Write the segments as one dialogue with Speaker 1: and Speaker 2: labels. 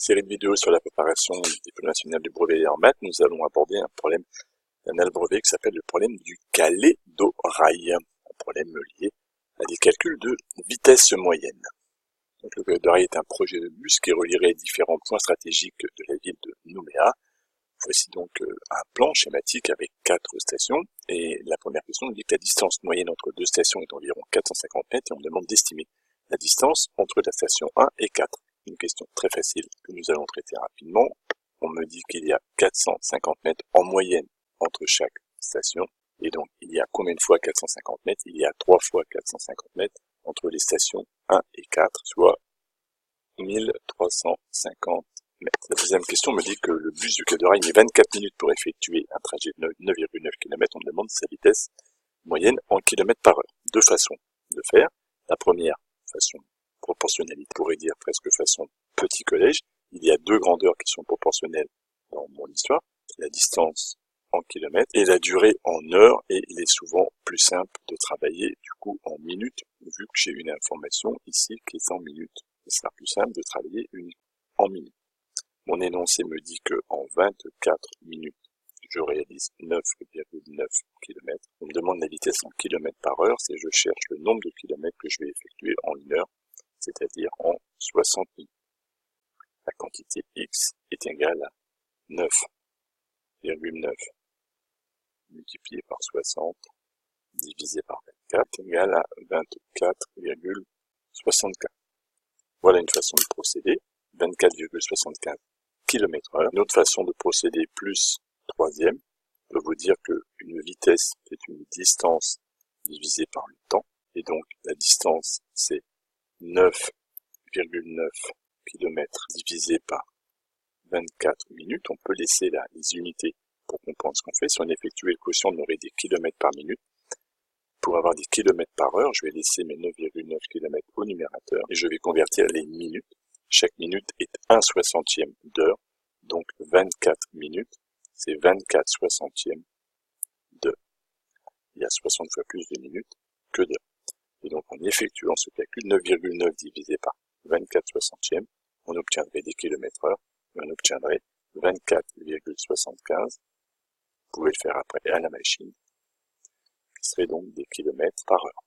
Speaker 1: Série de vidéos sur la préparation du diplôme national du brevet en maths, nous allons aborder un problème d'un brevet qui s'appelle le problème du Calédorail. Un problème lié à des calculs de vitesse moyenne. Donc, le Calédorail est un projet de bus qui relierait différents points stratégiques de la ville de Nouméa. Voici donc un plan schématique avec 4 stations. Et la première question nous dit que la distance moyenne entre deux stations est d'environ 450 mètres et on me demande d'estimer la distance entre la station 1 et 4. Une question très facile que nous allons traiter rapidement. On me dit qu'il y a 450 mètres en moyenne entre chaque station. Et donc, il y a combien de fois 450 mètres? Il y a 3 fois 450 mètres entre les stations 1 et 4, soit 1350 mètres. La deuxième question me dit que le bus du Calédorail met 24 minutes pour effectuer un trajet de 9,9 km. On me demande sa vitesse moyenne en km par heure. Deux façons de faire. La première façon proportionnalité, on pourrait dire presque façon petit collège. Il y a deux grandeurs qui sont proportionnelles dans mon histoire. La distance en kilomètres et la durée en heures, et il est souvent plus simple de travailler du coup en minutes, vu que j'ai une information ici qui est en minutes. Il sera plus simple de travailler en minutes. Mon énoncé me dit que en 24 minutes, je réalise 9,9 km. On me demande la vitesse en kilomètres par heure, c'est je cherche le nombre de kilomètres que je vais effectuer en une heure, c'est-à-dire en 60 minutes. La quantité X est égale à 9,9 multiplié par 60 divisé par 24 égale à 24,75. Voilà une façon de procéder, 24,75 km/h. Une autre façon de procéder plus troisième peut vous dire qu'une vitesse est une distance divisée par le temps, et donc la distance c'est 9,9 km divisé par 24 minutes. On peut laisser là les unités pour comprendre ce qu'on fait. Si on effectuait le quotient, on aurait des kilomètres par minute. Pour avoir des kilomètres par heure, je vais laisser mes 9,9 km au numérateur et je vais convertir les minutes. Chaque minute est 1/60e d'heure, donc 24 minutes, c'est 24 60e d'heure. Il y a 60 fois plus de minutes que d'heures. Et donc en effectuant ce calcul, 9,9 divisé par 24 60e, on obtiendrait des kilomètres heure, et on obtiendrait 24,75. Vous pouvez le faire après à la machine, qui serait donc des kilomètres par heure.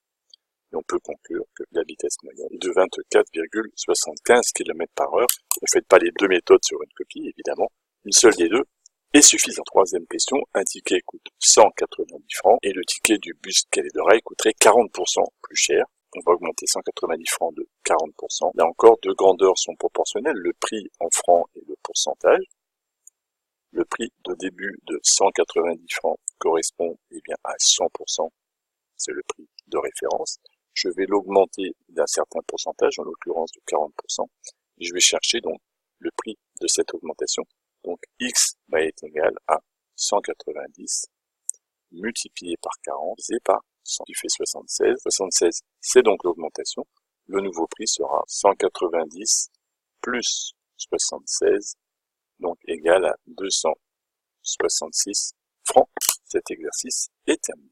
Speaker 1: Et on peut conclure que la vitesse moyenne est de 24,75 km par heure. Ne faites pas les deux méthodes sur une copie, évidemment. Une seule des deux est suffisante. Troisième question, un ticket coûte 190 francs et le ticket du bus Calédorail coûterait 40% plus cher. On va augmenter 190 francs de 40%. Là encore, deux grandeurs sont proportionnelles, le prix en francs et le pourcentage. Le prix de début de 190 francs correspond à 100%, c'est le prix de référence. Je vais l'augmenter d'un certain pourcentage, en l'occurrence de 40%, et je vais chercher donc le prix de cette augmentation. Donc X va être égal à 190 multiplié par 40 divisé par 100, qui fait 76. 76, c'est donc l'augmentation. Le nouveau prix sera 190 plus 76, donc égal à 266 francs. Cet exercice est terminé.